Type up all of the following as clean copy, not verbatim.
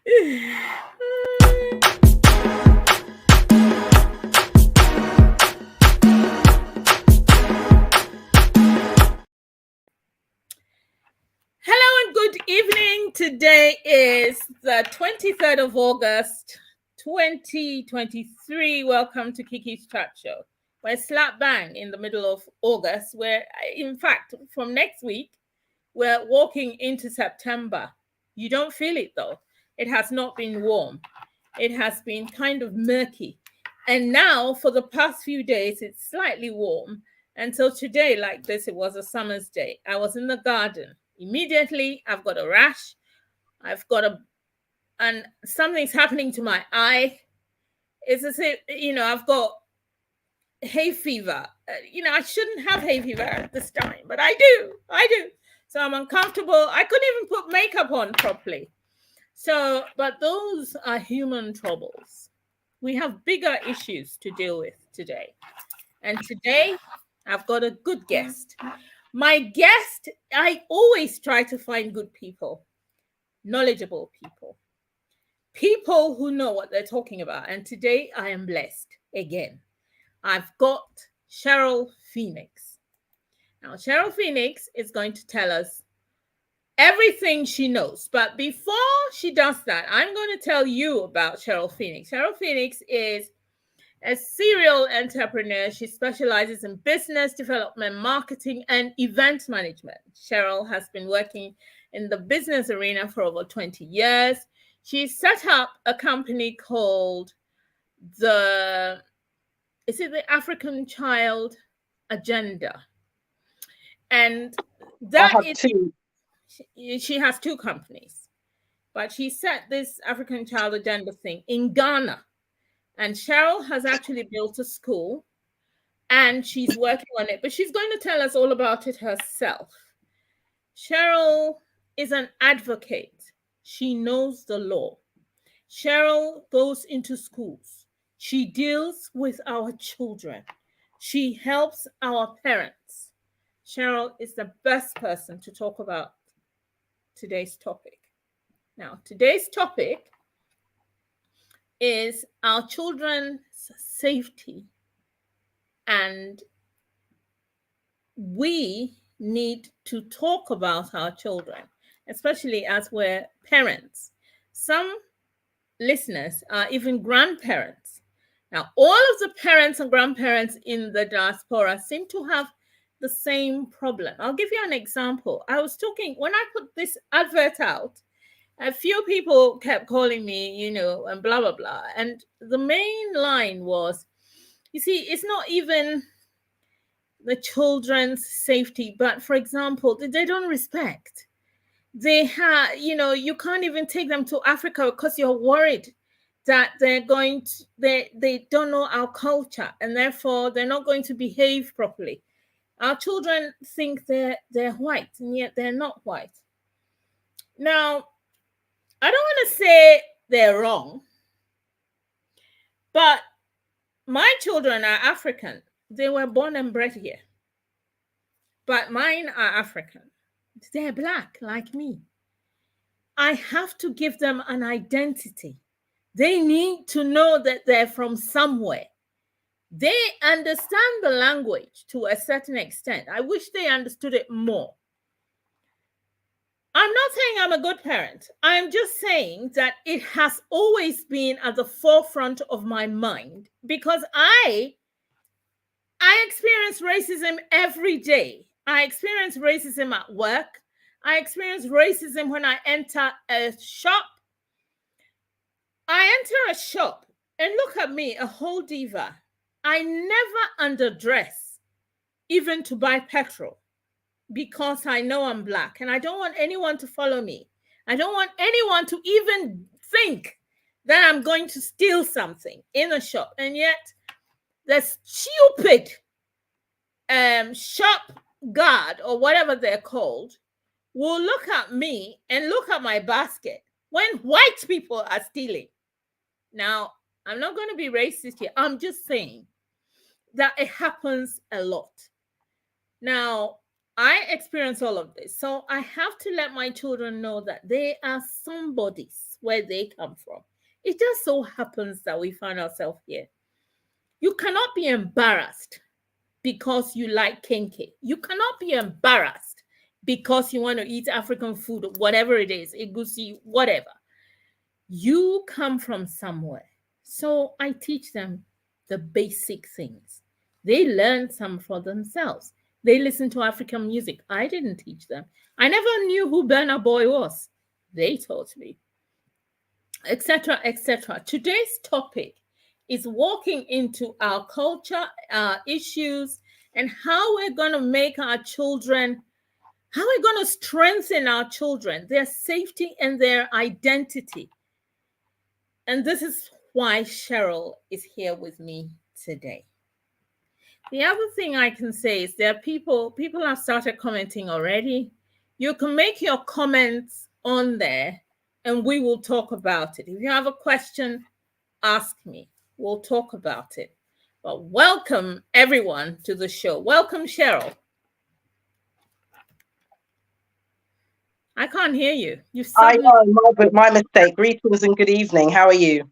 Hello and good evening. Today is the 23rd of August, 2023. Welcome to Kiki's Chat Show. We're slap bang in the middle of August, where, in fact, from next week, we're walking into September. You don't feel it though. It has not been warm. It has been kind of murky. And now, for the past few days, it's slightly warm. And so today, like this, it was a summer's day. I was in the garden. Immediately, I've got a rash. And something's happening to my eye. It's as if, I've got hay fever. I shouldn't have hay fever at this time, but I do. So I'm uncomfortable. I couldn't even put makeup on properly. So, but those are human troubles. We have bigger issues to deal with today. And today, I've got a good guest. My guest, I always try to find good people, knowledgeable people, people who know what they're talking about. And today I am blessed again. I've got Cheryl Phoenix. Now, Cheryl Phoenix is going to tell us everything she knows. But before she does that, I'm going to tell you about Cheryl Phoenix. Cheryl Phoenix is a serial entrepreneur. She specializes in business development, marketing, and event management. Cheryl has been working in the business arena for over 20 years. She set up a company called the African Child Agenda? And that is two. She has two companies, but she set this African Child Agenda thing in Ghana. And Cheryl has actually built a school and she's working on it, but she's going to tell us all about it herself. Cheryl is an advocate. She knows the law. Cheryl goes into schools. She deals with our children. She helps our parents. Cheryl is the best person to talk about today's topic. Now, today's topic is our children's safety, and we need to talk about our children, especially as we're parents. Some listeners are even grandparents. Now, all of the parents and grandparents in the diaspora seem to have the same problem. I'll give you an example. I was talking, when I put this advert out, a few people kept calling me, and blah, blah, blah. And the main line was, you see, it's not even the children's safety, but for example, they don't respect. They have, you can't even take them to Africa because you're worried that they don't know our culture and therefore they're not going to behave properly. Our children think they're white and yet they're not white. Now, I don't want to say they're wrong, but my children are African. They were born and bred here, but mine are African. They're Black like me. I have to give them an identity. They need to know that they're from somewhere. They understand the language to a certain extent. I wish they understood it more. I'm not saying I'm a good parent. I'm just saying that it has always been at the forefront of my mind because I experience racism every day. I experience racism at work. I experience racism when I enter a shop. I enter a shop and look at me, a whole diva. I never underdress, even to buy petrol, because I know I'm Black and I don't want anyone to follow me. I don't want anyone to even think that I'm going to steal something in a shop. And yet the stupid shop guard or whatever they're called will look at me and look at my basket when white people are stealing. Now, I'm not going to be racist here. I'm just saying that it happens a lot. Now, I experience all of this. So I have to let my children know that they are somebody's where they come from. It just so happens that we find ourselves here. You cannot be embarrassed because you like kinky. You cannot be embarrassed because you want to eat African food, whatever it is, egusi, whatever. You come from somewhere. So I teach them the basic things. They learn some for themselves. They listen to African music. I didn't teach them. I never knew who Burna Boy was. They taught me, etc., etc. Today's topic is walking into our culture, our issues, and how we're going to make our children, how we're going to strengthen our children, their safety and their identity. And this is why Cheryl is here with me today. The other thing I can say is there are people have started commenting already. You can make your comments on there and we will talk about it. If you have a question, ask me. We'll talk about it. But welcome everyone to the show. Welcome, Cheryl. I can't hear you. I know, my mistake. Greetings and good evening. How are you?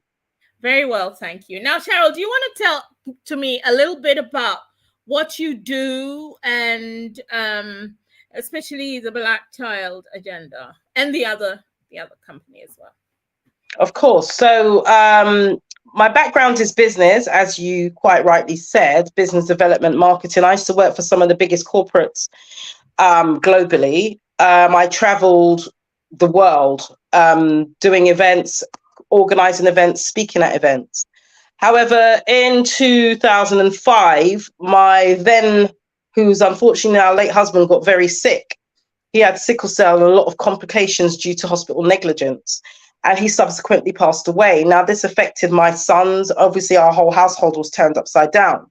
Very well, thank you. Now, Cheryl, do you want to tell to me a little bit about what you do and especially the Black Child Agenda and the other company as well? Of course. So my background is business, as you quite rightly said, business development, marketing. I used to work for some of the biggest corporates globally. I traveled the world doing events, organizing events, speaking at events. However, in 2005, my then, who's unfortunately now late husband, got very sick. He had sickle cell and a lot of complications due to hospital negligence. And he subsequently passed away. Now, this affected my sons. Obviously, our whole household was turned upside down.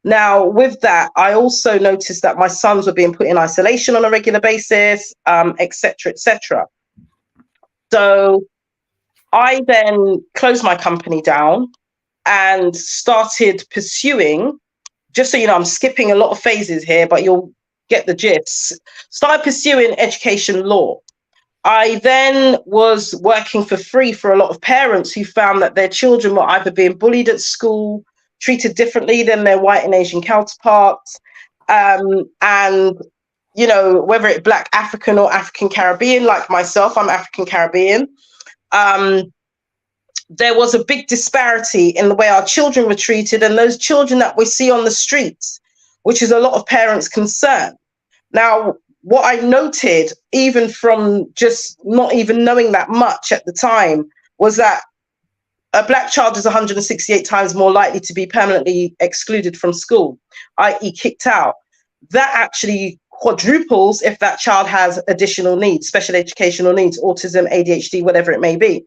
Now, with that, I also noticed that my sons were being put in isolation on a regular basis, et cetera, et cetera. So I then closed my company down and started pursuing, just so you know, I'm skipping a lot of phases here, but you'll get the gist. Started pursuing education law. I then was working for free for a lot of parents who found that their children were either being bullied at school, treated differently than their white and Asian counterparts, and, you know, whether it's Black African or African Caribbean, like myself, I'm African Caribbean, there was a big disparity in the way our children were treated and those children that we see on the streets, which is a lot of parents' concern. Now, what I noted, even from just not even knowing that much at the time, was that a Black child is 168 times more likely to be permanently excluded from school, i.e. kicked out. That actually quadruples if that child has additional needs, special educational needs, autism, ADHD, whatever it may be.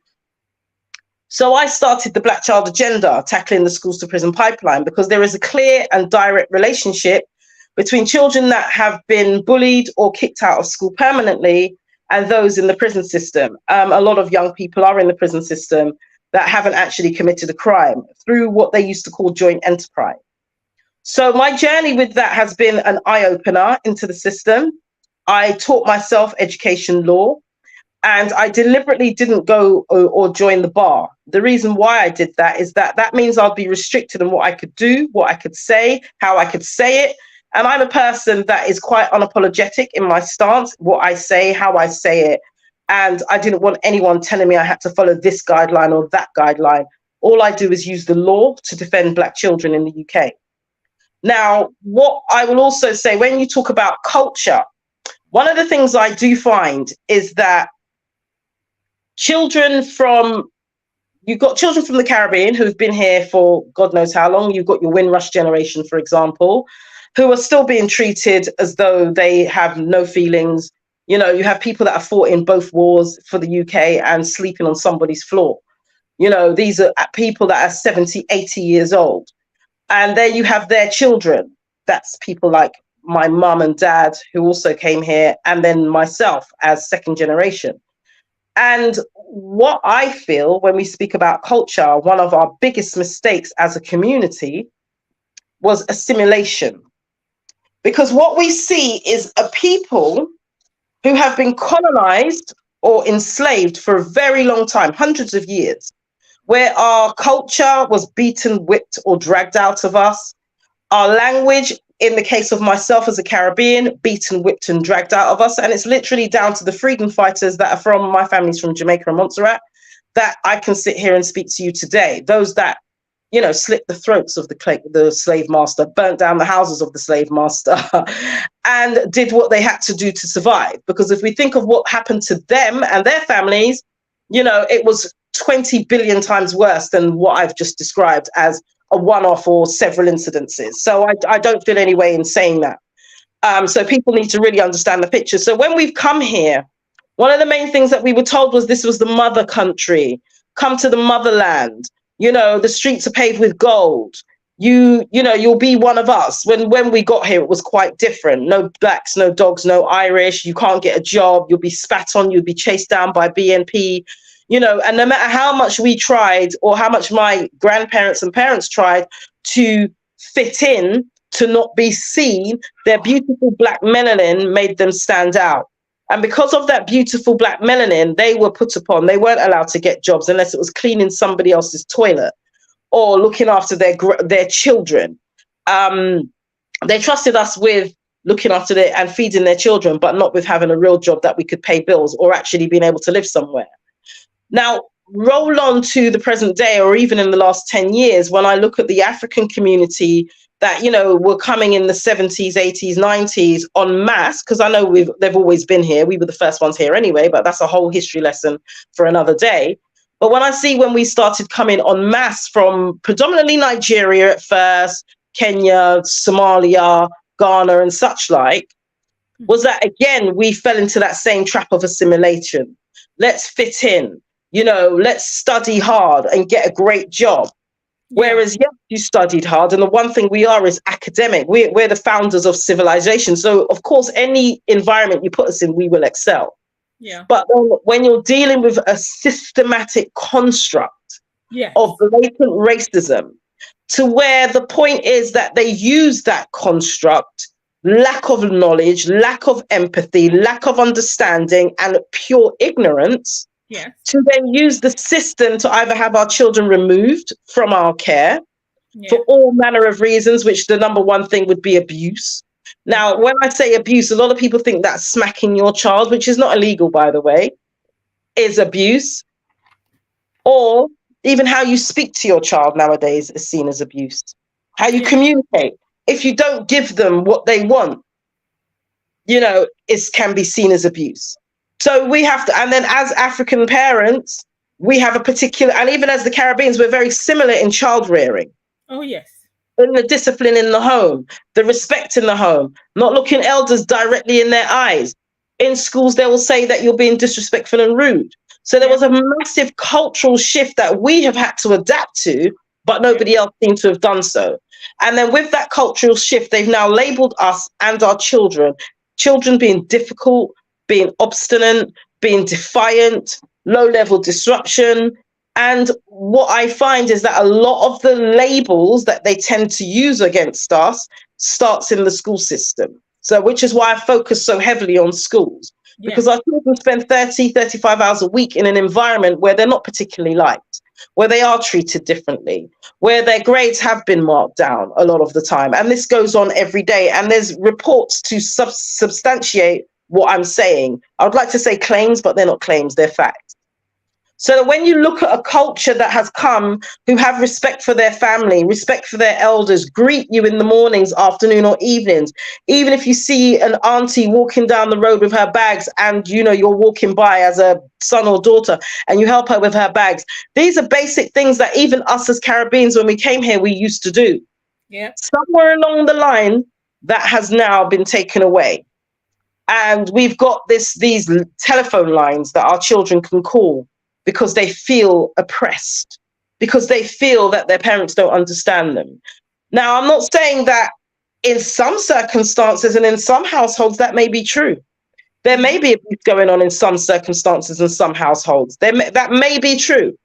So I started the Black Child Agenda, tackling the schools to prison pipeline, because there is a clear and direct relationship between children that have been bullied or kicked out of school permanently and those in the prison system. A lot of young people are in the prison system that haven't actually committed a crime through what they used to call joint enterprise. So my journey with that has been an eye-opener into the system. I taught myself education law, and I deliberately didn't go or join the bar. The reason why I did that is that means I'd be restricted in what I could do, what I could say, how I could say it. And I'm a person that is quite unapologetic in my stance, what I say, how I say it. And I didn't want anyone telling me I had to follow this guideline or that guideline. All I do is use the law to defend Black children in the UK. Now, what I will also say, when you talk about culture, one of the things I do find is that you've got children from the Caribbean who've been here for God knows how long. You've got your Windrush generation, for example, who are still being treated as though they have no feelings. You know, you have people that have fought in both wars for the UK and sleeping on somebody's floor. You know, these are people that are 70, 80 years old. And then you have their children. That's people like my mum and dad who also came here, and then myself as second generation. And what I feel when we speak about culture, one of our biggest mistakes as a community was assimilation. Because what we see is a people who have been colonized or enslaved for a very long time, hundreds of years, where our culture was beaten, whipped, or dragged out of us. Our language, in the case of myself as a Caribbean, beaten, whipped, and dragged out of us. And it's literally down to the freedom fighters that are from, my family's from Jamaica and Montserrat, that I can sit here and speak to you today. Those that, you know, slit the throats of the slave master, burnt down the houses of the slave master, and did what they had to do to survive. Because if we think of what happened to them and their families, you know, it was 20 billion times worse than what I've just described as a one-off or several incidences. So I don't feel any way in saying that. So people need to really understand the picture. So when we've come here, one of the main things that we were told was this was the mother country. Come to the motherland. You know, the streets are paved with gold. You know, you'll be one of us. When we got here, it was quite different. No blacks, no dogs, no Irish. You can't get a job. You'll be spat on. You'll be chased down by BNP. You know, and no matter how much we tried, or how much my grandparents and parents tried to fit in, to not be seen, their beautiful black melanin made them stand out. And because of that beautiful black melanin, they were put upon. They weren't allowed to get jobs unless it was cleaning somebody else's toilet or looking after their children. They trusted us with looking after and feeding their children, but not with having a real job that we could pay bills or actually being able to live somewhere. Now, roll on to the present day, or even in the last 10 years, when I look at the African community that, you know, were coming in the 70s, 80s, 90s en masse, because I know they've always been here. We were the first ones here anyway, but that's a whole history lesson for another day. But when I see when we started coming en masse from predominantly Nigeria at first, Kenya, Somalia, Ghana and such like, was that, again, we fell into that same trap of assimilation. Let's fit in. You know, let's study hard and get a great job. Whereas, yes, you studied hard. And the one thing we are is academic. We're the founders of civilization. So, of course, any environment you put us in, we will excel. Yeah. But when you're dealing with a systematic construct of blatant racism, to where the point is that they use that construct, lack of knowledge, lack of empathy, lack of understanding, and pure ignorance, to then use the system to either have our children removed from our care for all manner of reasons, which the number one thing would be abuse. Now, when I say abuse, a lot of people think that smacking your child, which is not illegal, by the way, is abuse. Or even how you speak to your child nowadays is seen as abuse. How you communicate. If you don't give them what they want, you know, can be seen as abuse. So we have to, and then as African parents, we have a particular, and even as the Caribbeans, we're very similar in child rearing. Oh, yes. In the discipline in the home, the respect in the home, not looking elders directly in their eyes. In schools, they will say that you're being disrespectful and rude. So there was a massive cultural shift that we have had to adapt to, but nobody else seemed to have done so. And then with that cultural shift, they've now labeled us and our children being difficult, being obstinate, being defiant, low-level disruption. And what I find is that a lot of the labels that they tend to use against us starts in the school system. So which is why I focus so heavily on schools, because our children spend 30, 35 hours a week in an environment where they're not particularly liked, where they are treated differently, where their grades have been marked down a lot of the time. And this goes on every day. And there's reports to substantiate what I'm saying. I would like to say claims, but they're not claims, they're facts. So that when you look at a culture that has come, who have respect for their family, respect for their elders, greet you in the mornings, afternoon or evenings, even if you see an auntie walking down the road with her bags and, you know, you're walking by as a son or daughter and you help her with her bags. These are basic things that even us as Caribbeans, when we came here, we used to do. Yeah. Somewhere along the line, that has now been taken away. And we've got these telephone lines that our children can call because they feel oppressed, because they feel that their parents don't understand them. Now, I'm not saying that in some circumstances and in some households that may be true. There may be abuse going on in some circumstances and some households. That may be true.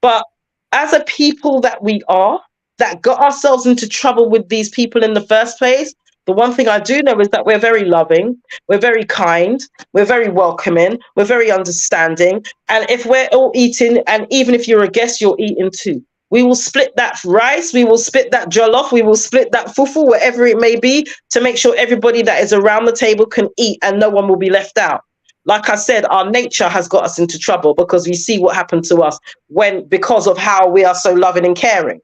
But as a people that we are, that got ourselves into trouble with these people in the first place, The one thing I do know is that we're very loving, we're very kind, we're very welcoming, we're very understanding. And if we're all eating, and even if you're a guest, you're eating too. We will split that rice, we will split that jollof, we will split that fufu, whatever it may be, to make sure everybody that is around the table can eat and no one will be left out. Like I said, our nature has got us into trouble because we see what happened to us because of how we are so loving and caring.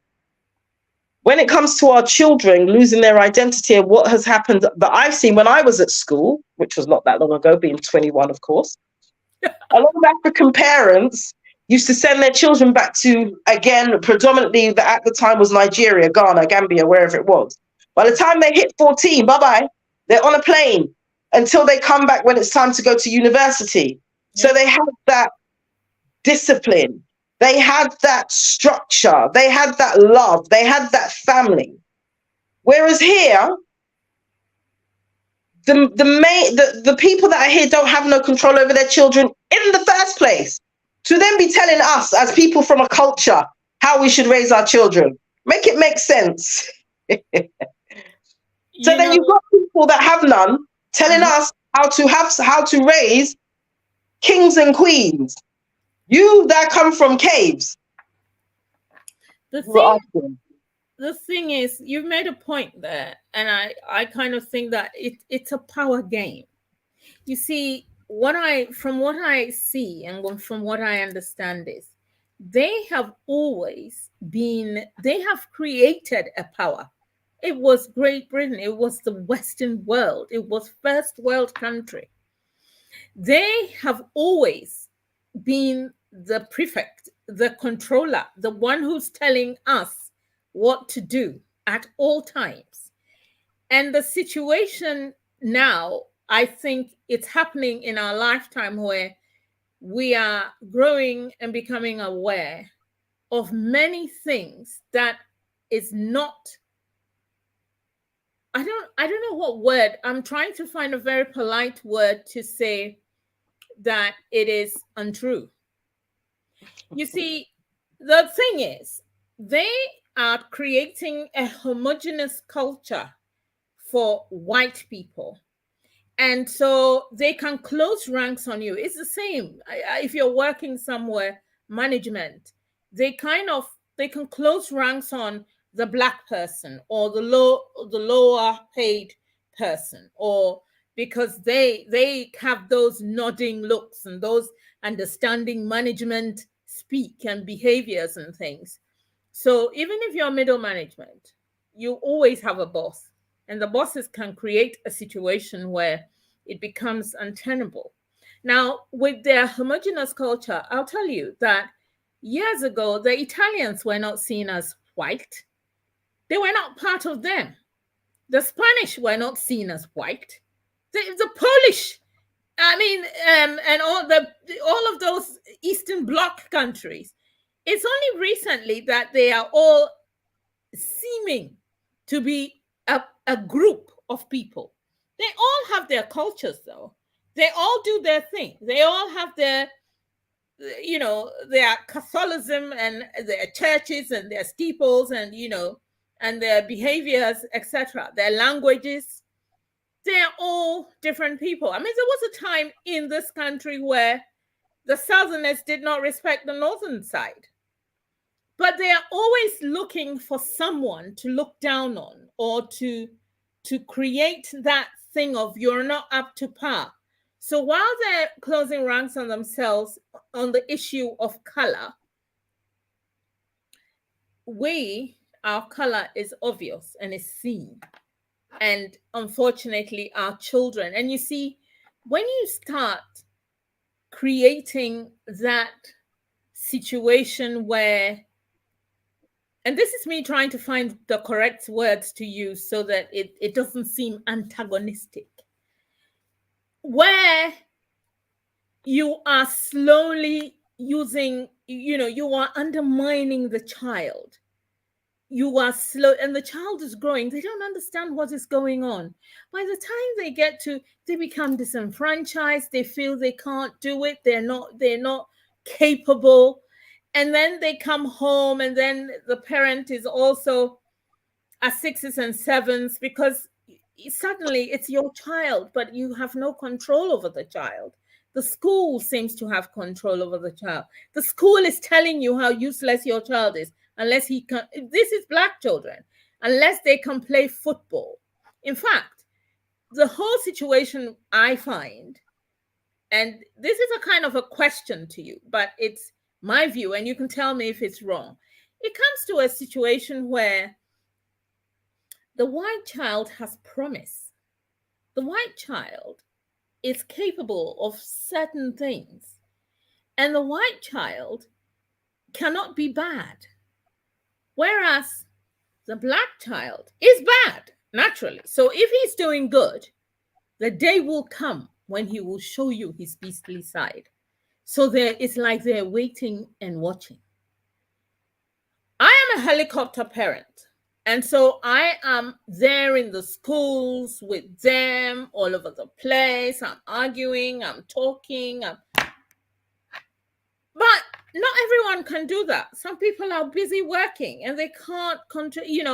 When it comes to our children losing their identity and what has happened that I've seen when I was at school, which was not that long ago, being 21, of course, a lot of African parents used to send their children back to, again, predominantly at the time was Nigeria, Ghana, Gambia, wherever it was. By the time they hit 14, bye-bye, they're on a plane until they come back when it's time to go to university. So they have that discipline. They had that structure. They had that love. They had that family. Whereas here, the people that are here don't have no control over their children in the first place. To then be telling us as people from a culture how we should raise our children. Make it make sense. So then you've got people that have none telling us how to raise kings and queens. You that come from caves. The thing is, you've made a point there, and I kind of think that it's a power game. You see, from what I see and from what I understand is, they have created a power. It was Great Britain, it was the Western world, it was first world country. They have always been the prefect, the controller, the one who's telling us what to do at all times. And the situation now, I think it's happening in our lifetime where we are growing and becoming aware of many things that is not, I don't know what word, I'm trying to find a very polite word to say that it is untrue. You see, the thing is, they are creating a homogeneous culture for white people. And so they can close ranks on you. It's the same. If you're working somewhere, management, they can close ranks on the Black person or the lower paid person, or because they have those nodding looks and those understanding management speak and behaviors and things. So even if you're middle management, you always have a boss, and the bosses can create a situation where it becomes untenable. Now, with their homogeneous culture, I'll tell you that years ago, the Italians were not seen as white. They were not part of them. The Spanish were not seen as white. The Polish, and all of those Eastern Bloc countries. It's only recently that they are all seeming to be a group of people. They all have their cultures, though. They all do their thing. They all have their Catholicism and their churches and their steeples and, and their behaviors, etc., their languages. They're all different people. I mean, there was a time in this country where the Southerners did not respect the Northern side. But they are always looking for someone to look down on or to create that thing of you're not up to par. So while they're closing ranks on themselves on the issue of color, our color is obvious and is seen. And unfortunately, our children. And you see, when you start creating that situation where, and this is me trying to find the correct words to use so that it doesn't seem antagonistic, where you are slowly using, you are undermining the child. You are slow, and the child is growing. They don't understand what is going on. By the time they become disenfranchised. They feel they can't do it. They're not capable. And then they come home, and then the parent is also at 6s and 7s, because suddenly it's your child, but you have no control over the child. The school seems to have control over the child. The school is telling you how useless your child is unless he can. This is Black children, unless they can play football. In fact, the whole situation I find, and this is a kind of a question to you, but it's my view, and you can tell me if it's wrong. It comes to a situation where the white child has promise. The white child is capable of certain things, and the white child cannot be bad. Whereas the Black child is bad, naturally. So if he's doing good, the day will come when he will show you his beastly side. So it's like they're waiting and watching. I am a helicopter parent. And so I am there in the schools with them all over the place. I'm arguing, I'm talking. But not everyone can do that. Some people are busy working and they can't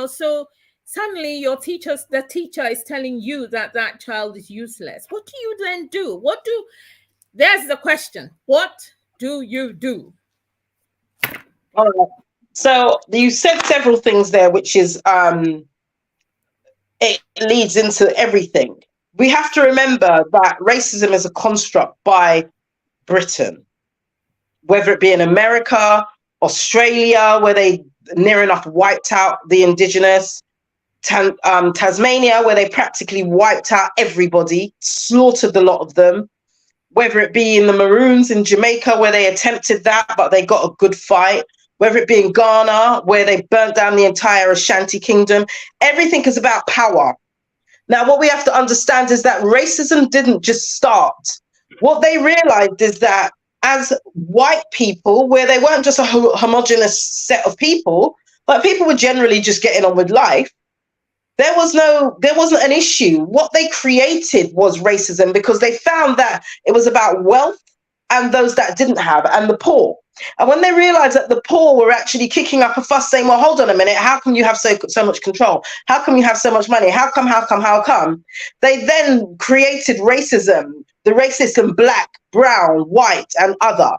so suddenly the teacher is telling you that that child is useless. What do you then do? There's the question. What do you do? All right. So you said several things there, which is it leads into everything. We have to remember that racism is a construct by Britain, whether it be in America, Australia, where they near enough wiped out the indigenous, Tasmania, where they practically wiped out everybody, slaughtered a lot of them, whether it be in the Maroons in Jamaica, where they attempted that, but they got a good fight, whether it be in Ghana, where they burnt down the entire Ashanti kingdom. Everything is about power. Now, what we have to understand is that racism didn't just start. What they realized is that as white people, where they weren't just a homogenous set of people, but people were generally just getting on with life, there wasn't an issue. What they created was racism because they found that it was about wealth and those that didn't have, and the poor. And when they realized that the poor were actually kicking up a fuss saying, well, hold on a minute, how come you have so much control? How come you have so much money? How come? They then created racism, the racism Black, brown, white, and other.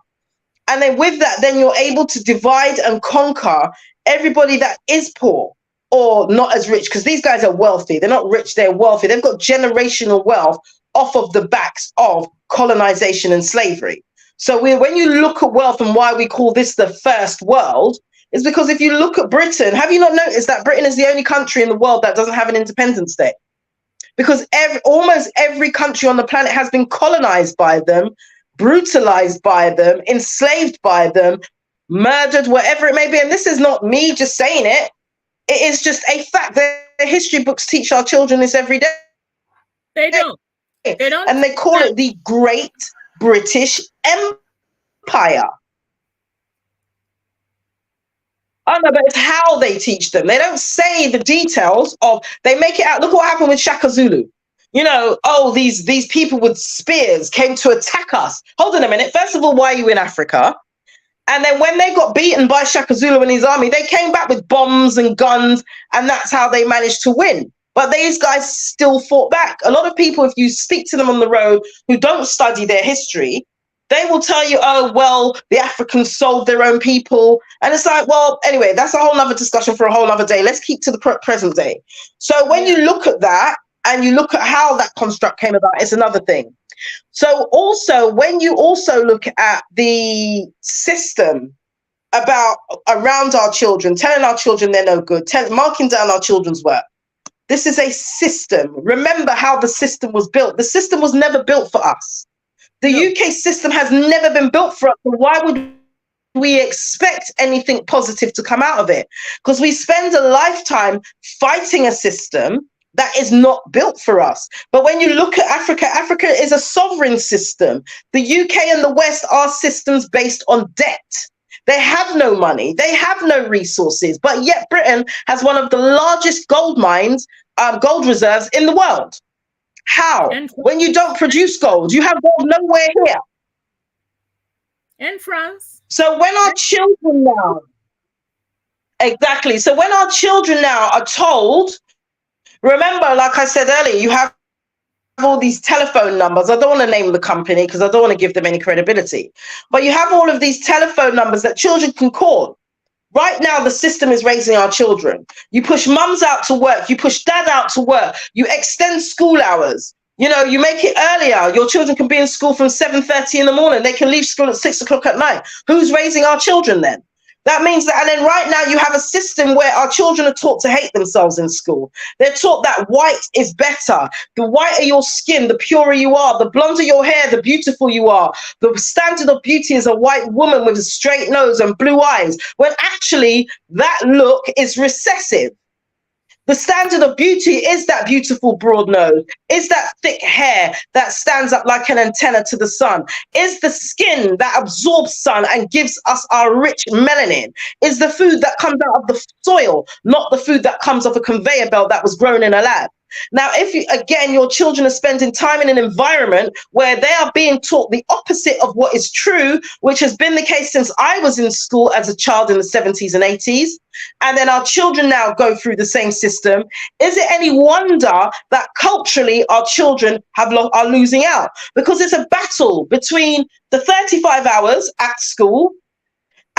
And then with that, then you're able to divide and conquer everybody that is poor or not as rich, because these guys are wealthy. They're not rich, they're wealthy. They've got generational wealth off of the backs of colonization and slavery. So when you look at wealth and why we call this the first world, is because if you look at Britain, have you not noticed that Britain is the only country in the world that doesn't have an Independence Day? Because almost every country on the planet has been colonized by them, brutalized by them, enslaved by them, murdered, whatever it may be. And this is not me just saying it. It is just a fact. The history books teach our children this every day. They don't. And they call it the Great British Empire. Oh no, but it's how they teach them. They don't say the details they make it out. Look what happened with Shaka Zulu. These people with spears came to attack us. Hold on a minute. First of all, why are you in Africa? And then when they got beaten by Shaka Zulu and his army, they came back with bombs and guns, and that's how they managed to win. But these guys still fought back. A lot of people, if you speak to them on the road who don't study their history, they will tell you, oh, well, the Africans sold their own people. And it's like, well, anyway, that's a whole nother discussion for a whole other day. Let's keep to the present day. So when you look at that and you look at how that construct came about, it's another thing. So also, when you also look at the system around our children, telling our children they're no good, marking down our children's work, this is a system. Remember how the system was built. The system was never built for us. The UK system has never been built for us. So why would we expect anything positive to come out of it? Because we spend a lifetime fighting a system that is not built for us. But when you look at Africa, Africa is a sovereign system. The UK and the West are systems based on debt. They have no money, they have no resources, but yet Britain has one of the largest gold mines, gold reserves in the world. How? When you don't produce gold, you have gold nowhere here. And France. So when our children now, exactly. So when our children now are told, Remember, like I said earlier, you have all these telephone numbers. I don't want to name the company because I don't want to give them any credibility. But you have all of these telephone numbers that children can call. Right now, the system is raising our children. You push mums out to work. You push dad out to work. You extend school hours. You know, you make it earlier. Your children can be in school from 7:30 in the morning. They can leave school at 6 o'clock at night. Who's raising our children then? That means that, and then right now you have a system where our children are taught to hate themselves in school. They're taught that white is better. The whiter your skin, the purer you are. The blonder your hair, the beautiful you are. The standard of beauty is a white woman with a straight nose and blue eyes, when actually that look is recessive. The standard of beauty is that beautiful broad nose, is that thick hair that stands up like an antenna to the sun, is the skin that absorbs sun and gives us our rich melanin, is the food that comes out of the soil, not the food that comes off a conveyor belt that was grown in a lab. Now, if you, again, your children are spending time in an environment where they are being taught the opposite of what is true, which has been the case since I was in school as a child in the 70s and 80s, and then our children now go through the same system, is it any wonder that culturally our children are losing out? Because it's a battle between the 35 hours at school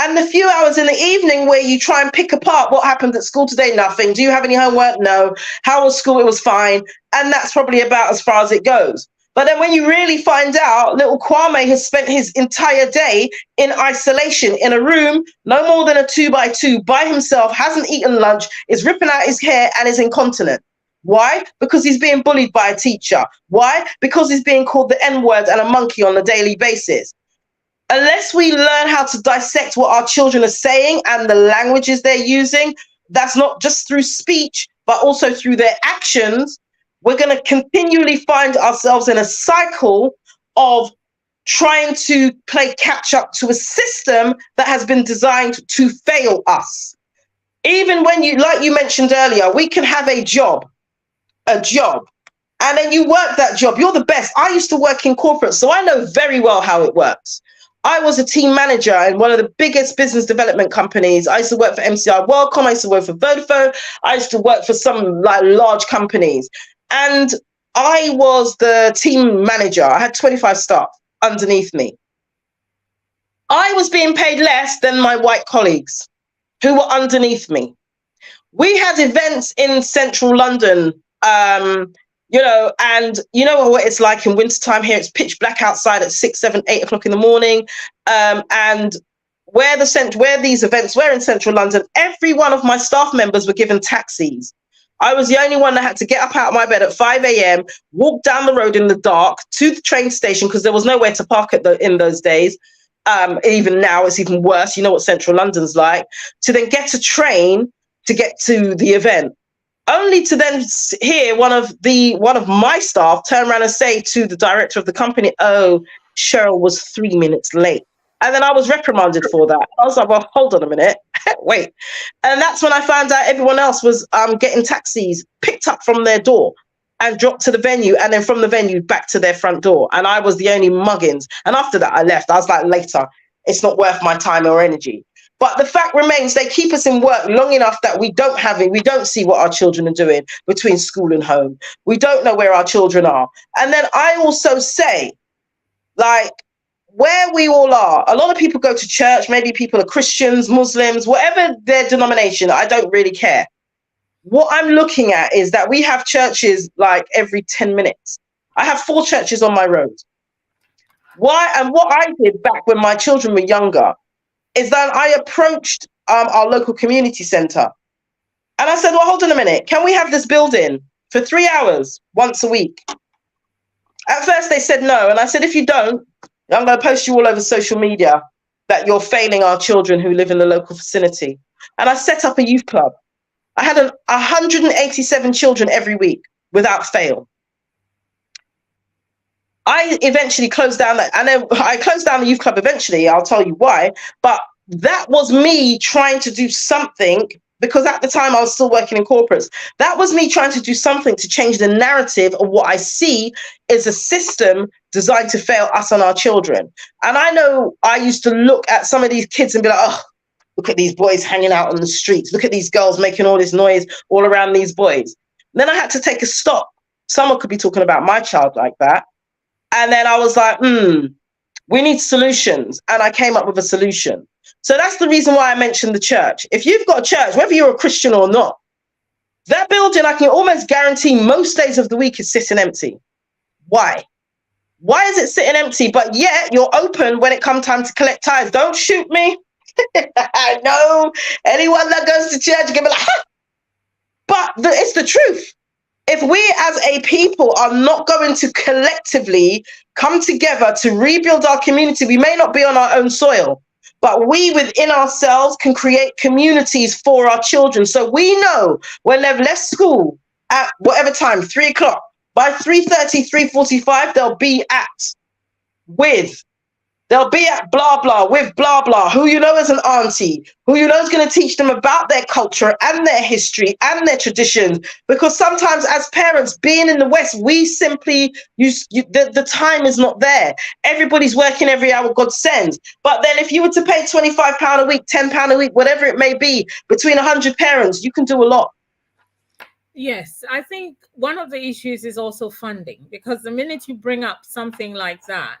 and the few hours in the evening where you try and pick apart what happened at school today. Nothing. Do you have any homework? No. How was school? It was fine. And that's probably about as far as it goes. But then when you really find out, little Kwame has spent his entire day in isolation in a room, no more than a 2x2 by himself, hasn't eaten lunch, is ripping out his hair and is incontinent. Why? Because he's being bullied by a teacher. Why? Because he's being called the N-word and a monkey on a daily basis. Unless we learn how to dissect what our children are saying and the languages they're using, that's not just through speech, but also through their actions, we're going to continually find ourselves in a cycle of trying to play catch up to a system that has been designed to fail us. Even when you, like you mentioned earlier, we can have a job, and then you work that job. You're the best. I used to work in corporate, so I know very well how it works. I was a team manager in one of the biggest business development companies. I used to work for MCI WorldCom. I used to work for Vodafone. I used to work for some like large companies. And I was the team manager. I had 25 staff underneath me. I was being paid less than my white colleagues who were underneath me. We had events in central London, you know, and you know what it's like in wintertime here. It's pitch black outside at 6, 7, 8 o'clock in the morning. And where these events were in central London, every one of my staff members were given taxis. I was the only one that had to get up out of my bed at 5 a.m., walk down the road in the dark to the train station because there was nowhere to park in those days. Even now, it's even worse. You know what central London's like. To then get a train to get to the event, only to then hear one of my staff turn around and say to the director of the company, "Oh, Cheryl was 3 minutes late." And then I was reprimanded for that. I was like, well, hold on a minute, wait. And that's when I found out everyone else was getting taxis picked up from their door and dropped to the venue, and then from the venue back to their front door. And I was the only muggins. And after that, I left. I was like, later, it's not worth my time or energy. But the fact remains, they keep us in work long enough that we don't see what our children are doing between school and home. We don't know where our children are. And then I also say, like, where we all are, a lot of people go to church, maybe people are Christians, Muslims, whatever their denomination, I don't really care. What I'm looking at is that we have churches like every 10 minutes. I have 4 churches on my road. Why? And what I did back when my children were younger is that I approached our local community centre and I said, well, hold on a minute. Can we have this building for 3 hours once a week? At first they said no. And I said, if you don't, I'm going to post you all over social media that you're failing our children who live in the local vicinity. And I set up a youth club. I had 187 children every week without fail. I eventually closed down that, and then I closed down the youth club eventually. I'll tell you why. But that was me trying to do something, because at the time I was still working in corporates. That was me trying to do something to change the narrative of what I see is a system designed to fail us and our children. And I know I used to look at some of these kids and be like, oh, look at these boys hanging out on the streets. Look at these girls making all this noise all around these boys. Then I had to take a stop. Someone could be talking about my child like that. And then I was like, we need solutions. And I came up with a solution. So that's the reason why I mentioned the church. If you've got a church, whether you're a Christian or not, that building, I can almost guarantee most days of the week is sitting empty. Why? Why is it sitting empty? But yet you're open when it comes time to collect tithes. Don't shoot me. I know anyone that goes to church can be like, ha! But it's the truth. If we as a people are not going to collectively come together to rebuild our community, we may not be on our own soil, but we within ourselves can create communities for our children. So we know when they've left school at whatever time, 3 o'clock, by 3:30, 3:45, they'll be at blah, blah, with blah, blah, who you know as an auntie, who you know is going to teach them about their culture and their history and their traditions. Because sometimes as parents, being in the West, we simply, the time is not there. Everybody's working every hour God sends. But then if you were to pay £25 a week, £10 a week, whatever it may be, between 100 parents, you can do a lot. Yes, I think one of the issues is also funding, because the minute you bring up something like that,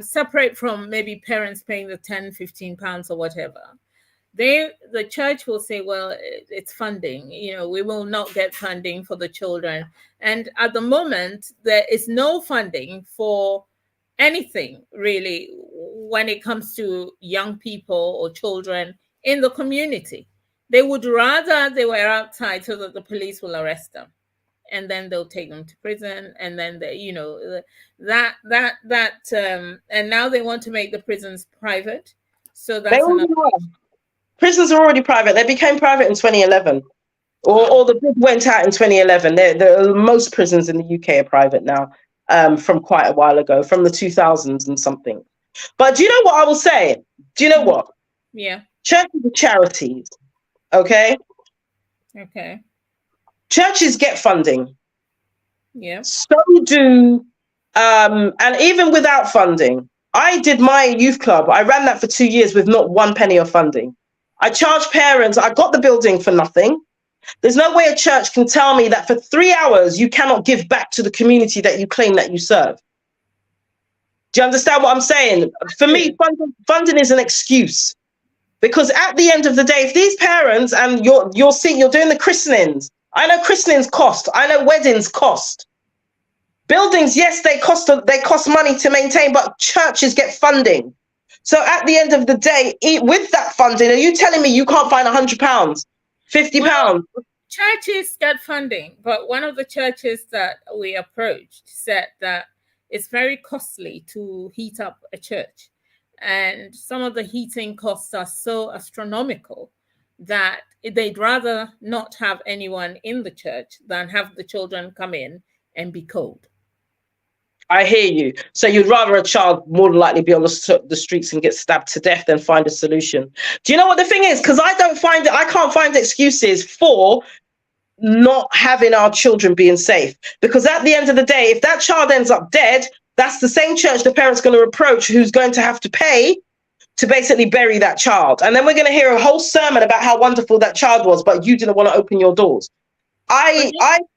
separate from maybe parents paying the 10, 15 pounds or whatever, the church will say, well, it's funding, we will not get funding for the children. And at the moment, there is no funding for anything really when it comes to young people or children in the community. They would rather they were outside so that the police will arrest them, and then they'll take them to prison, and then and now they want to make the prisons private. So that's prisons are already private. They became private in 2011, or the bid went out in 2011. Most prisons in the UK are private now, from quite a while ago, from the 2000s and something. But do you know what I will say? Do you know what? Yeah. Churches are charities. Okay. Churches get funding. Yeah. So do, and even without funding, I did my youth club. I ran that for 2 years with not one penny of funding. I charged parents. I got the building for nothing. There's no way a church can tell me that for 3 hours you cannot give back to the community that you claim that you serve. Do you understand what I'm saying? For me, funding is an excuse. Because at the end of the day, if these parents, and you're doing the christenings, I know christenings cost, I know weddings cost. Buildings, yes, they cost money to maintain, but churches get funding. So at the end of the day, with that funding, are you telling me you can't find £100, £50? Well, churches get funding, but one of the churches that we approached said that it's very costly to heat up a church. And some of the heating costs are so astronomical that they'd rather not have anyone in the church than have the children come in and be cold. I hear you. So you'd rather a child more than likely be on the streets and get stabbed to death than find a solution. Do you know what the thing is? Because I can't find excuses for not having our children being safe. Because at the end of the day, if that child ends up dead, that's the same church the parent's going to approach who's going to have to pay to basically bury that child. And then we're going to hear a whole sermon about how wonderful that child was, but you didn't want to open your doors. I've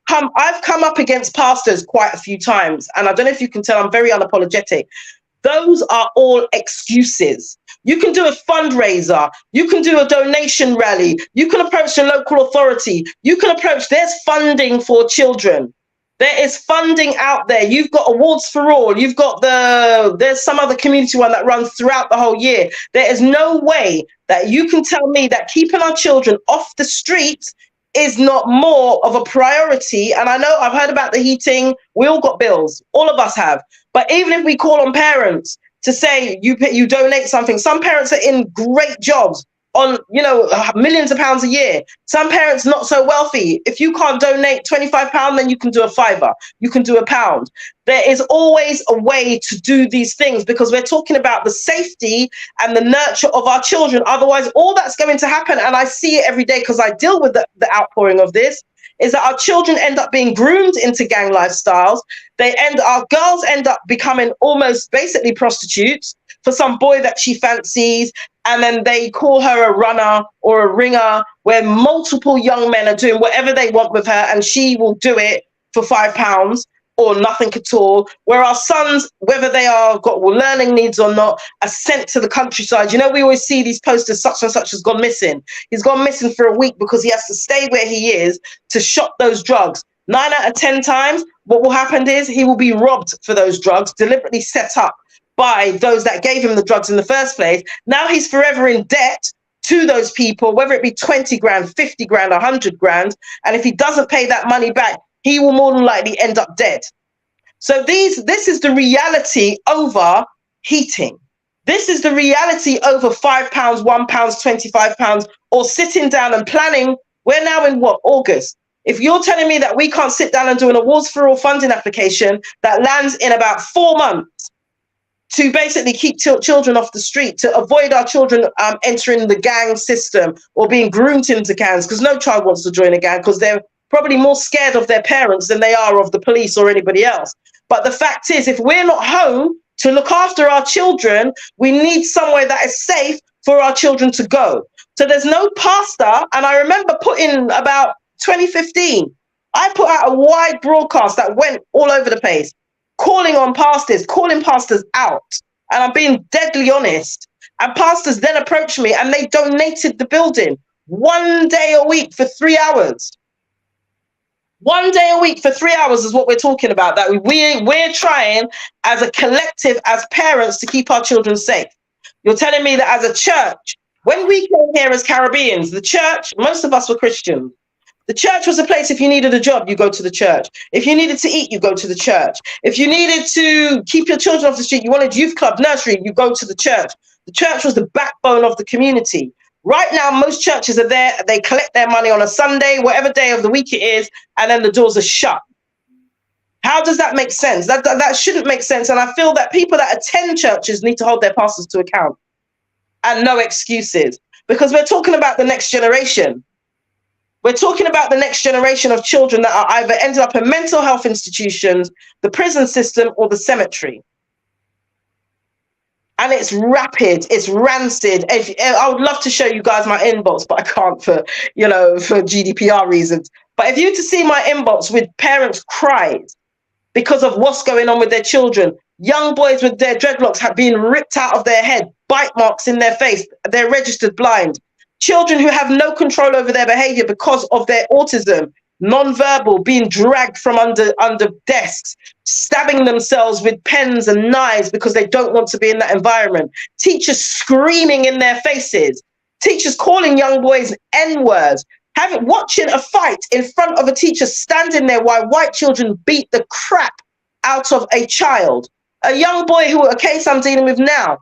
come up against pastors quite a few times, and I don't know if you can tell I'm very unapologetic. Those are all excuses. You can do a fundraiser. You can do a donation rally. You can approach the local authority. You can approach, there's funding for children. There is funding out there. You've got Awards for All. You've got there's some other community one that runs throughout the whole year. There is no way that you can tell me that keeping our children off the streets is not more of a priority. And I know I've heard about the heating. We all got bills. All of us have. But even if we call on parents to say you donate something, some parents are in great jobs on, millions of pounds a year. Some parents not so wealthy. If you can't donate £25, then you can do a £5. You can do £1. There is always a way to do these things, because we're talking about the safety and the nurture of our children. Otherwise, all that's going to happen, and I see it every day because I deal with the outpouring of this, is that our children end up being groomed into gang lifestyles. Our girls end up becoming almost basically prostitutes. for some boy that she fancies, and then they call her a runner or a ringer, where multiple young men are doing whatever they want with her, and she will do it for £5 or nothing at all, where our sons, whether they are got learning needs or not, are sent to the countryside. You know, we always see these posters, such and such has gone missing. He's gone missing for a week because he has to stay where he is to shop those drugs. 9 out of 10 times, what will happen is he will be robbed for those drugs, deliberately set up by those that gave him the drugs in the first place. Now he's forever in debt to those people, whether it be 20 grand, 50 grand, 100 grand. And if he doesn't pay that money back, he will more than likely end up dead. So this is the reality over heating. This is the reality over £5, £1, £25, or sitting down and planning. We're now in what, August? If you're telling me that we can't sit down and do an awards for all funding application that lands in about 4 months to basically keep children off the street, to avoid our children entering the gang system or being groomed into gangs, because no child wants to join a gang because they're probably more scared of their parents than they are of the police or anybody else. But the fact is, if we're not home to look after our children, we need somewhere that is safe for our children to go. So there's no pastor. And I remember putting about 2015, I put out a wide broadcast that went all over the place, calling pastors out. And I'm being deadly honest. And pastors then approached me and they donated the building 1 day a week for 3 hours. 1 day a week for 3 hours is what we're talking about, that we're trying as a collective, as parents, to keep our children safe. You're telling me that as a church, when we came here as Caribbeans, the church, most of us were Christians. The church was a place, if you needed a job, you go to the church. If you needed to eat, you go to the church. If you needed to keep your children off the street, you wanted youth club, nursery, you go to the church. The church was the backbone of the community. Right now, most churches are there. They collect their money on a Sunday, whatever day of the week it is, and then the doors are shut. How does that make sense? That shouldn't make sense. And I feel that people that attend churches need to hold their pastors to account, and no excuses, because we're talking about the next generation. We're talking about the next generation of children that are either ended up in mental health institutions, the prison system, or the cemetery. And it's rapid, it's rancid. I would love to show you guys my inbox, but I can't for GDPR reasons. But if you were to see my inbox with parents' cries because of what's going on with their children, young boys with their dreadlocks have been ripped out of their head, bite marks in their face, they're registered blind. Children who have no control over their behavior because of their autism, non-verbal, being dragged from under desks, stabbing themselves with pens and knives because they don't want to be in that environment. Teachers screaming in their faces. Teachers calling young boys N-words. Watching a fight in front of a teacher standing there while white children beat the crap out of a child. A young boy a case I'm dealing with now,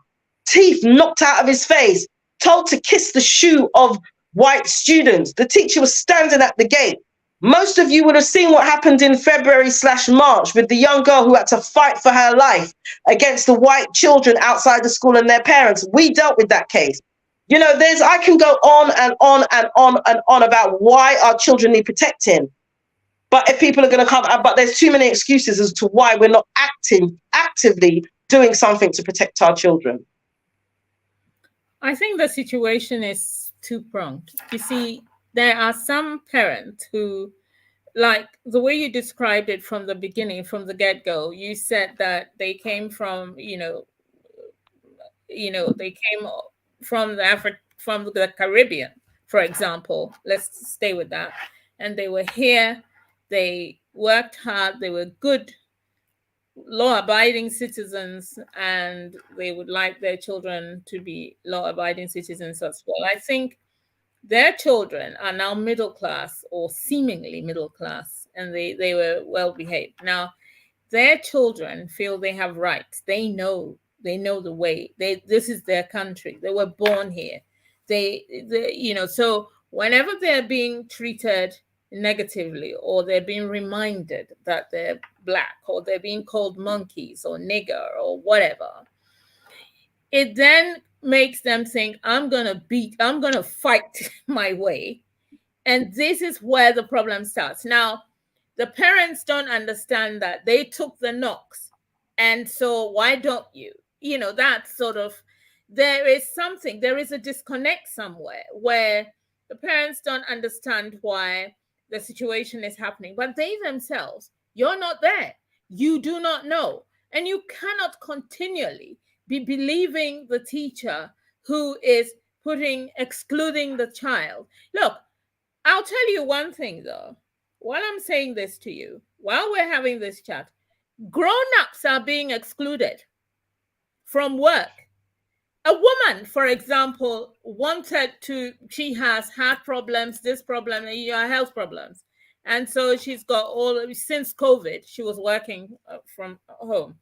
teeth knocked out of his face, told to kiss the shoe of white students. The teacher was standing at the gate. Most of you would have seen what happened in February/March with the young girl who had to fight for her life against the white children outside the school and their parents. We dealt with that case. You know, I can go on and on and on and on about why our children need protecting. But if people are going to come, but there's too many excuses as to why we're not actively doing something to protect our children. I think the situation is two-pronged. You see, there are some parents who, like the way you described it from the beginning, from the get-go, you said that they came from, they came from the Caribbean, for example. Let's stay with that. And they were here, they worked hard, they were good law-abiding citizens, and they would like their children to be law-abiding citizens as well. I think their children are now middle class or seemingly middle class, and they were well behaved. Now, their children feel they have rights. They know the way. This is their country. They were born here. So whenever they're being treated negatively, or they're being reminded that they're Black, or they're being called monkeys or nigger or whatever, it then makes them think, I'm going to fight my way. And this is where the problem starts. Now, the parents don't understand that they took the knocks. And so why don't you? that's sort of, there is a disconnect somewhere where the parents don't understand why the situation is happening, but they themselves, you're not there. You do not know. And you cannot continually be believing the teacher who is excluding the child. Look, I'll tell you one thing though, while I'm saying this to you, while we're having this chat, grown-ups are being excluded from work. A woman, for example, she has heart problems, this problem, health problems. And so she's got since COVID, she was working from home.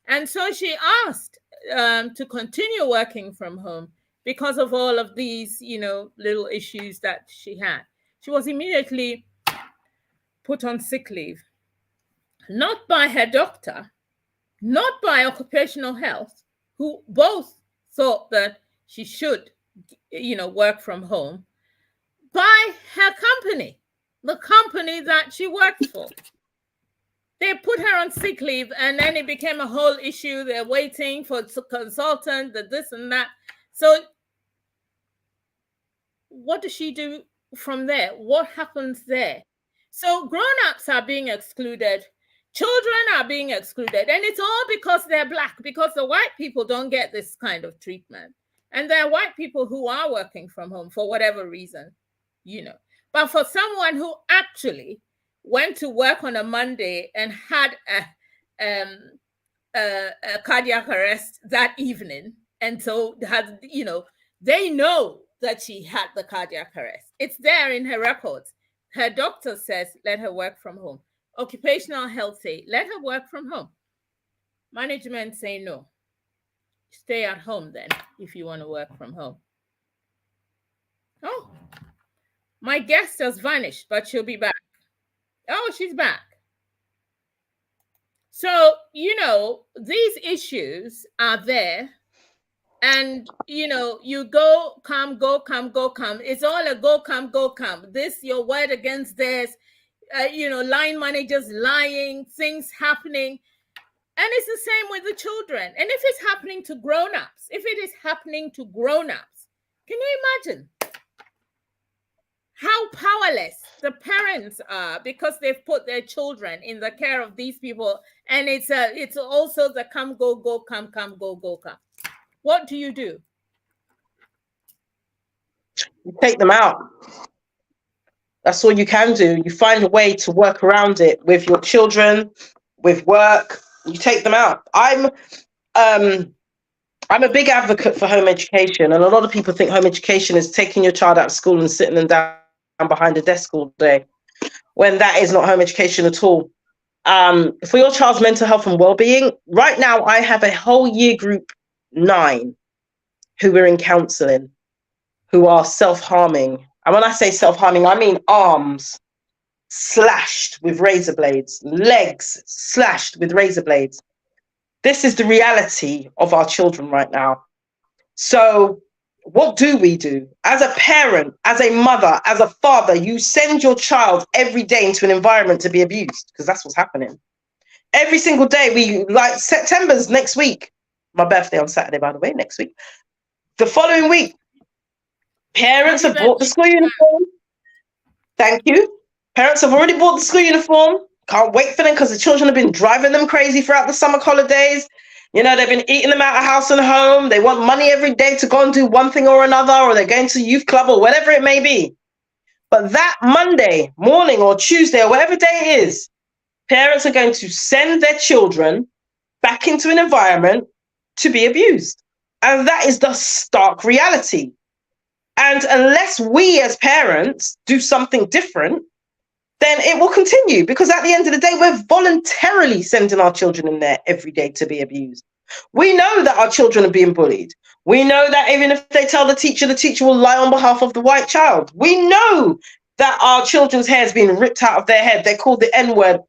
And so she asked to continue working from home because of all of these, little issues that she had. She was immediately put on sick leave, not by her doctor, not by occupational health, who both thought that she should, work from home, by her company, the company that she worked for. They put her on sick leave, and then it became a whole issue. They're waiting for a consultant, this and that. So what does she do from there? What happens there? So grown-ups are being excluded. Children are being excluded. And it's all because they're Black, because the white people don't get this kind of treatment. And there are white people who are working from home for whatever reason, But for someone who actually went to work on a Monday and had a cardiac arrest that evening, and so had, they know that she had the cardiac arrest. It's there in her records. Her doctor says, let her work from home. Occupational health say, let her work from home. Management say, no. Stay at home then, if you want to work from home. Oh, my guest has vanished, but she'll be back. Oh, she's back. So, these issues are there. And, you go, come, go, come, go, come. It's all a go, come, go, come. This, your word against theirs, line managers lying, things happening. And it's the same with the children. And if it's happening to grown-ups, can you imagine how powerless the parents are because they've put their children in the care of these people? And it's also the come, go, go, come, go, go, come. What do? You take them out. That's all you can do. You find a way to work around it with your children, with work. You take them out. I'm a big advocate for home education, and a lot of people think home education is taking your child out of school and sitting them down behind a desk all day, when that is not home education at all. For your child's mental health and well-being, right now I have a whole year group 9 who are in counselling, who are self-harming. And when I say self-harming, I mean arms slashed with razor blades, legs slashed with razor blades. This is the reality of our children right now. So what do we do? As a parent, as a mother, as a father, you send your child every day into an environment to be abused, because that's what's happening. Every single day, September's next week. My birthday on Saturday, by the way, next week. The following week, parents have bought the school uniform. Thank you. Parents have already bought the school uniform. Can't wait for them because the children have been driving them crazy throughout the summer holidays. They've been eating them out of house and home. They want money every day to go and do one thing or another, or they're going to youth club or whatever it may be. But that Monday morning or Tuesday or whatever day it is, parents are going to send their children back into an environment to be abused. And that is the stark reality. And unless we as parents do something different, then it will continue, because at the end of the day, we're voluntarily sending our children in there every day to be abused. We know that our children are being bullied. We know that even if they tell the teacher will lie on behalf of the white child. We know that our children's hair is being ripped out of their head. They're called the N-word,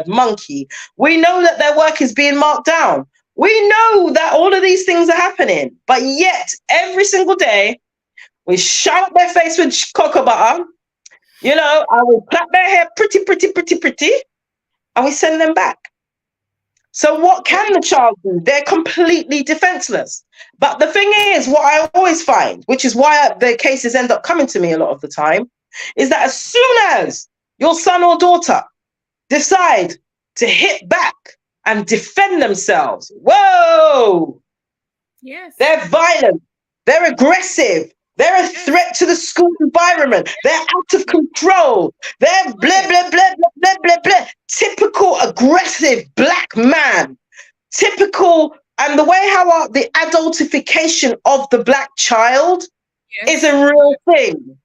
monkey. We know that their work is being marked down. We know that all of these things are happening. But yet, every single day, we shout their face with cocoa butter. I will clap their hair pretty, and we send them back. So what can the child do? They're completely defenseless. But the thing is, what I always find, which is why the cases end up coming to me a lot of the time, is that as soon as your son or daughter decide to hit back and defend themselves, whoa, Yes. they're violent, they're aggressive, they're a threat to the school environment, they're out of control, they're blah, blah, blah, blah, blah, blah, blah. Typical aggressive black man, typical, and the way how the adultification of the black child is a real thing.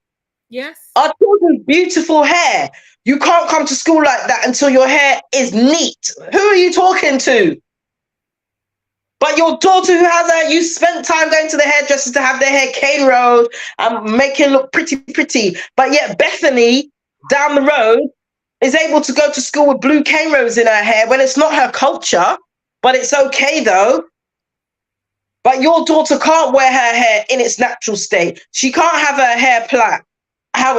Yes. Our children's beautiful hair. You can't come to school like that until your hair is neat. Who are you talking to? But your daughter who has her, you spent time going to the hairdressers to have their hair cane rolled and make it look pretty. But yet Bethany down the road is able to go to school with blue cane rows in her hair when it's not her culture, but it's okay though. But your daughter can't wear her hair in its natural state. She can't have her hair plait how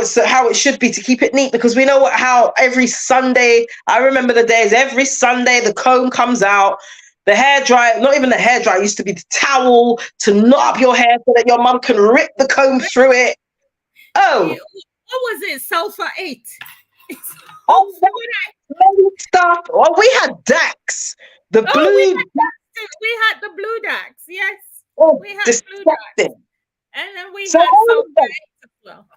it should be to keep it neat, because we know how every Sunday, I remember the days, every Sunday the comb comes out, the hair dryer, not even the hair dryer, used to be the towel to knot up your hair so that your mum can rip the comb through it. Oh, what was it? Sulfur 8. Oh, stuff. Oh, we had Dax. The blue. We had the blue Dax. Yes. Oh, we had disgusting. Blue Dax. And then we had sulfur 8 as well.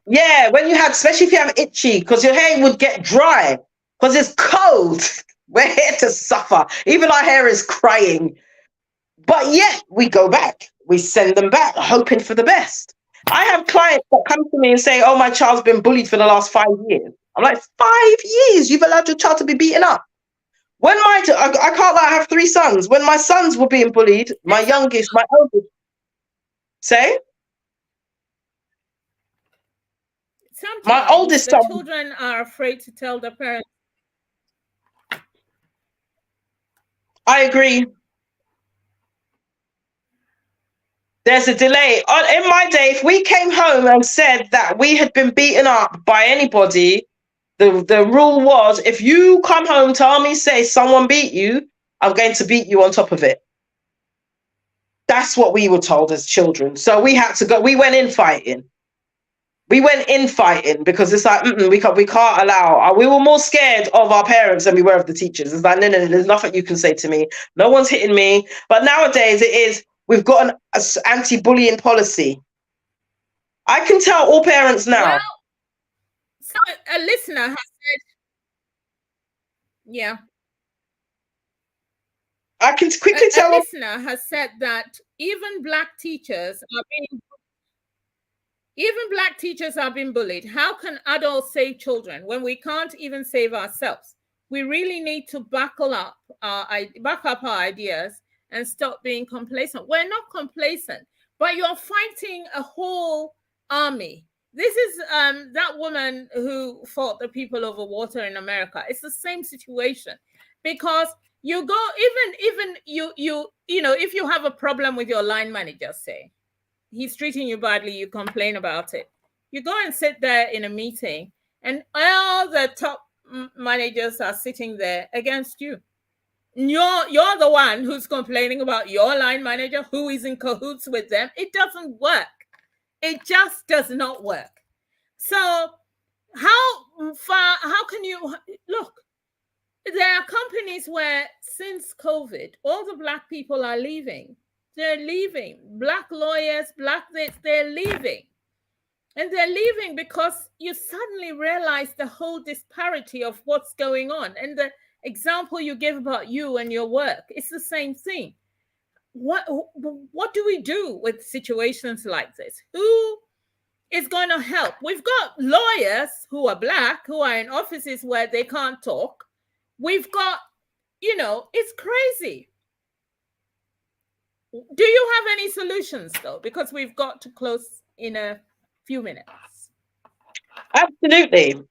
Yeah. When you had, especially if you have itchy, because your hair would get dry because it's cold. We're here to suffer. Even our hair is crying. But yet we go back. We send them back, hoping for the best. I have clients that come to me and say, oh, my child's been bullied for the last 5 years. I'm like, 5 years? You've allowed your child to be beaten up? When I can't lie, I have 3 sons. When my sons were being bullied, my youngest, my eldest, say? Sometimes my oldest son, children are afraid to tell their parents. I agree. There's a delay. In my day, if we came home and said that we had been beaten up by anybody, the rule was, if you come home, tell me, say someone beat you, I'm going to beat you on top of it. That's what we were told as children. So we had to go. We went in fighting. Because it's like, we can't allow. We were more scared of our parents than we were of the teachers. It's like, no, there's nothing you can say to me. No one's hitting me. But nowadays it is, we've got an anti-bullying policy. I can tell all parents now. Well, so a listener has said, yeah. I can quickly tell. A listener has said that even black teachers are being bullied. How can adults save children when we can't even save ourselves? We really need to back up our ideas and stop being complacent. We're not complacent, but you're fighting a whole army. This is that woman who fought the people over water in America. It's the same situation, because you go, even you know, if you have a problem with your line manager, say he's treating you badly, you complain about it. You go and sit there in a meeting and all the top managers are sitting there against you. You're the one who's complaining about your line manager who is in cahoots with them. It doesn't work. It just does not work. So how can you look? There are companies where since COVID, all the black people are leaving. They're leaving. Black lawyers, they're leaving. And they're leaving because you suddenly realize the whole disparity of what's going on. And the example you gave about you and your work, it's the same thing. What do we do with situations like this? Who is going to help? We've got lawyers who are black, who are in offices where they can't talk. We've got, it's crazy. Do you have any solutions, though? Because we've got to close in a few minutes. Absolutely.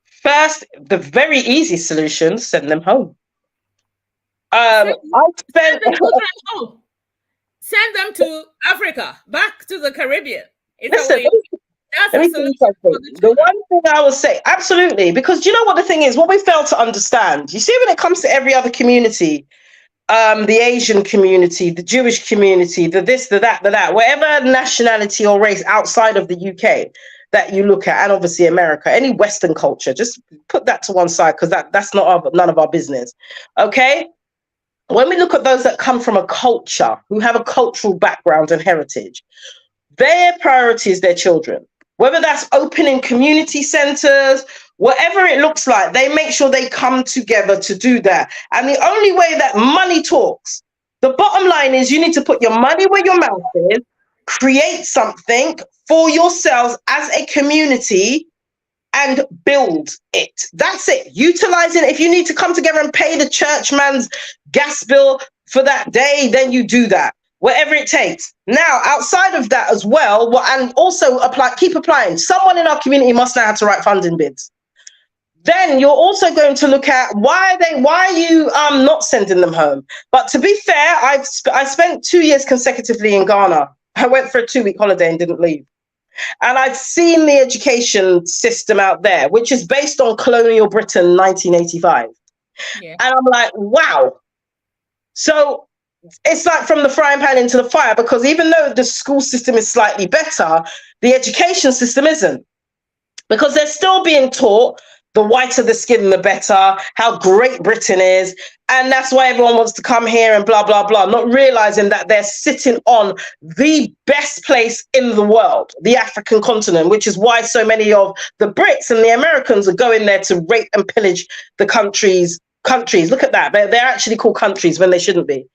First, the very easy solution: send them home. Send them to Africa, back to the Caribbean. Listen, That's Let a me tell you solution for something. the The children. one thing I would say, absolutely, because you know what the thing is, what we fail to understand, you see, when it comes to every other community, the Asian community, the Jewish community, the this, the that, whatever nationality or race outside of the UK that you look at, and obviously America, any Western culture, just put that to one side because that's not none of our business. Okay? When we look at those that come from a culture, who have a cultural background and heritage, their priority is their children. Whether that's opening community centers, whatever it looks like, they make sure they come together to do that. And the only way that money talks, the bottom line is you need to put your money where your mouth is, create something for yourselves as a community and build it. That's it. Utilizing, if you need to come together and pay the churchman's gas bill for that day, then you do that. Whatever it takes. Now, outside of that as well, and also keep applying. Someone in our community must know how to write funding bids. Then you're also going to look at why are you not sending them home? But to be fair, I spent 2 years consecutively in Ghana. I went for a 2-week holiday and didn't leave. And I've seen the education system out there, which is based on colonial Britain, 1985. Yeah. And I'm like, wow. So it's like from the frying pan into the fire, because even though the school system is slightly better, the education system isn't, because they're still being taught the whiter the skin, the better, how great Britain is. And that's why everyone wants to come here and blah, blah, blah, not realizing that they're sitting on the best place in the world, the African continent, which is why so many of the Brits and the Americans are going there to rape and pillage the countries. Look at that. They're actually called countries when they shouldn't be.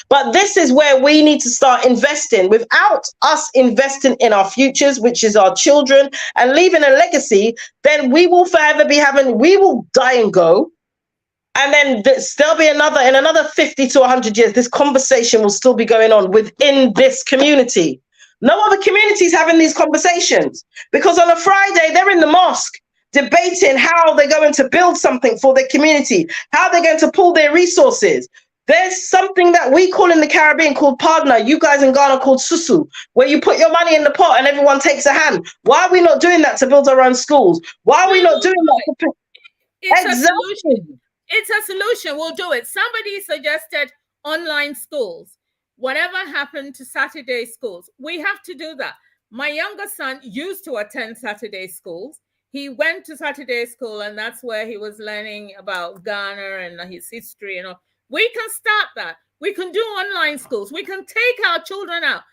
But this is where we need to start investing. Without us investing in our futures, which is our children, and leaving a legacy, then we will forever we will die and go. And then there'll be in another 50 to 100 years, this conversation will still be going on within this community. No other communities having these conversations, because on a Friday, they're in the mosque debating how they're going to build something for their community, how they're going to pull their resources. There's something that we call in the Caribbean called partner. You guys in Ghana called susu, where you put your money in the pot and everyone takes a hand. Why are we not doing that to build our own schools? Why are we not doing that? It's a solution. It's a solution. We'll do it. Somebody suggested online schools. Whatever happened to Saturday schools? We have to do that. My younger son used to attend Saturday schools. He went to Saturday school, and that's where he was learning about Ghana and his history and all. We can start that. We can do online schools. We can take our children out.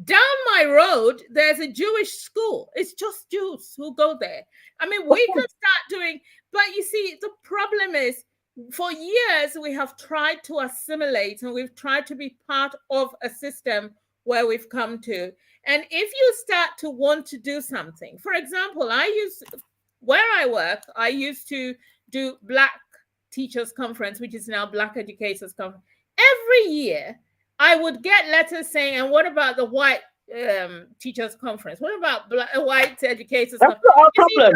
Down my road, there's a Jewish school. It's just Jews who go there. I mean, we can start doing, but you see, the problem is, for years, we have tried to assimilate and we've tried to be part of a system where we've come to. And if you start to want to do something, for example, where I work, I used to do Black Teachers Conference, which is now Black Educators Conference. Every year, I would get letters saying, and what about the white teachers conference? What about white educators? That's not our problem.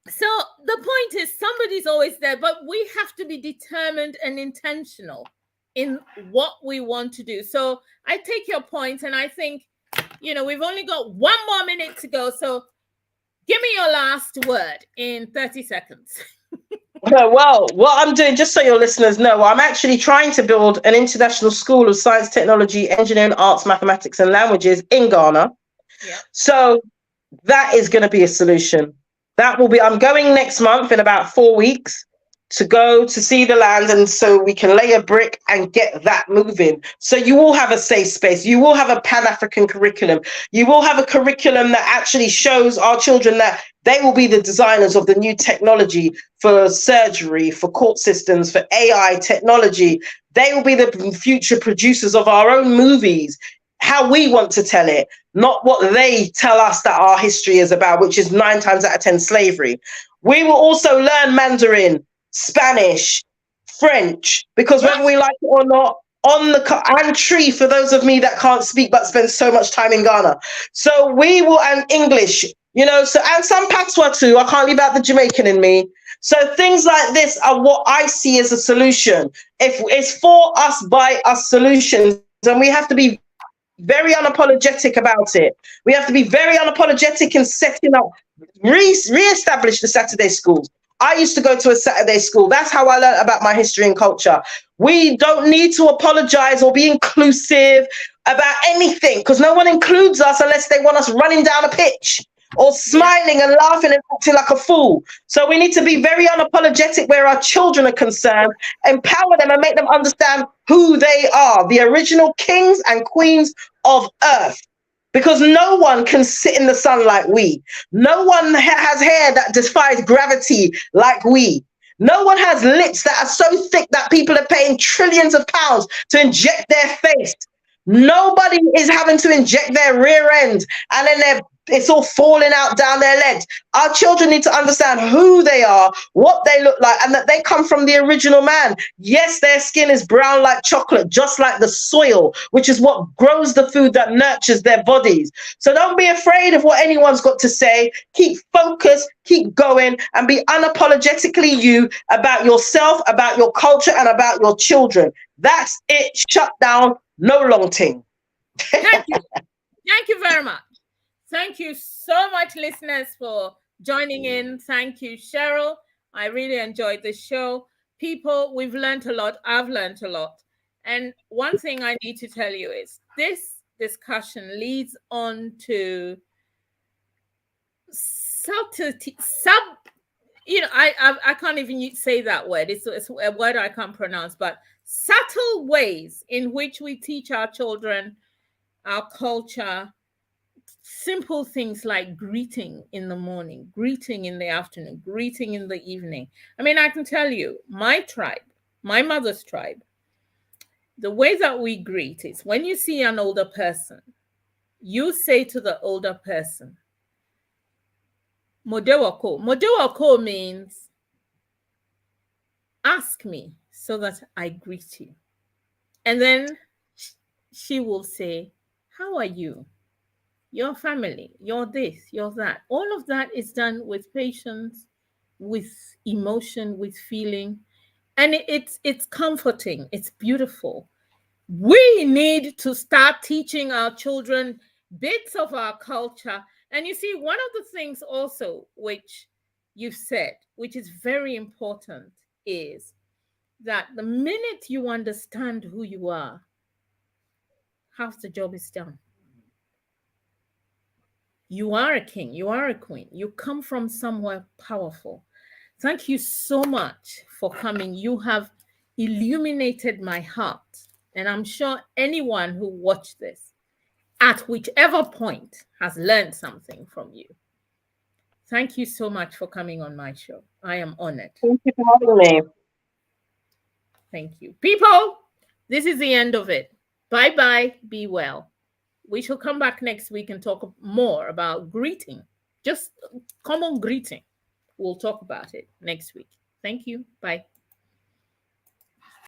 So the point is, somebody's always there, but we have to be determined and intentional in what we want to do. So I take your point, and I think, we've only got 1 more minute to go. So give me your last word in 30 seconds. Well, what I'm doing, just so your listeners know, I'm actually trying to build an international school of science, technology, engineering, arts, mathematics, and languages in Ghana. Yeah. So that is going to be a solution. I'm going next month in about 4 weeks to go to see the land, and so we can lay a brick and get that moving. So you will have a safe space. You will have a Pan-African curriculum. You will have a curriculum that actually shows our children that they will be the designers of the new technology for surgery, for court systems, for AI technology. They will be the future producers of our own movies, how we want to tell it, not what they tell us that our history is about, which is 9 times out of 10 slavery. We will also learn Mandarin, Spanish, French, because whether we like it or not, and Tree for those of me that can't speak but spend so much time in Ghana. So we will, and English, and some patois too. I can't leave out the Jamaican in me. So things like this are what I see as a solution. If it's for us, by us solutions, and we have to be very unapologetic about it. We have to be very unapologetic in setting up, re-establish the Saturday schools. I used to go to a Saturday school. That's how I learned about my history and culture. We don't need to apologize or be inclusive about anything, because no one includes us unless they want us running down a pitch or smiling and laughing and acting like a fool. So we need to be very unapologetic where our children are concerned, empower them and make them understand who they are, the original kings and queens of earth. Because no one can sit in the sun like we. No one has hair that defies gravity like we. No one has lips that are so thick that people are paying trillions of pounds to inject their face. Nobody is having to inject their rear end and then it's all falling out down their legs. Our children need to understand who they are, what they look like, and that they come from the original man. Yes, their skin is brown like chocolate, just like the soil, which is what grows the food that nurtures their bodies. So don't be afraid of what anyone's got to say. Keep focused, keep going, and be unapologetically you about yourself, about your culture, and about your children. That's it. Shut down. No long thing. Thank you. Thank you very much. Thank you so much, listeners, for joining in. Thank you, Cheryl. I really enjoyed the show. People, we've learned a lot. I've learned a lot. And one thing I need to tell you is this discussion leads on to subtlety, I can't even say that word. It's a word I can't pronounce, but subtle ways in which we teach our children our culture. Simple things like greeting in the morning, greeting in the afternoon, greeting in the evening. I mean, I can tell you, my tribe, my mother's tribe, the way that we greet is when you see an older person, you say to the older person, Modewako. Modewako means ask me so that I greet you. And then she will say, how are you? Your family, you're this, you're that. All of that is done with patience, with emotion, with feeling. And it's comforting. It's beautiful. We need to start teaching our children bits of our culture. And you see, one of the things also which you've said, which is very important, is that the minute you understand who you are, half the job is done. You are a king, you are a queen, you come from somewhere powerful. Thank you so much for coming. You have illuminated my heart. And I'm sure anyone who watched this, at whichever point, has learned something from you. Thank you so much for coming on my show. I am honored. Thank you for having me. Thank you. People, this is the end of it. Bye-bye. Be well. We shall come back next week and talk more about greeting. Just common greeting. We'll talk about it next week. Thank you. Bye.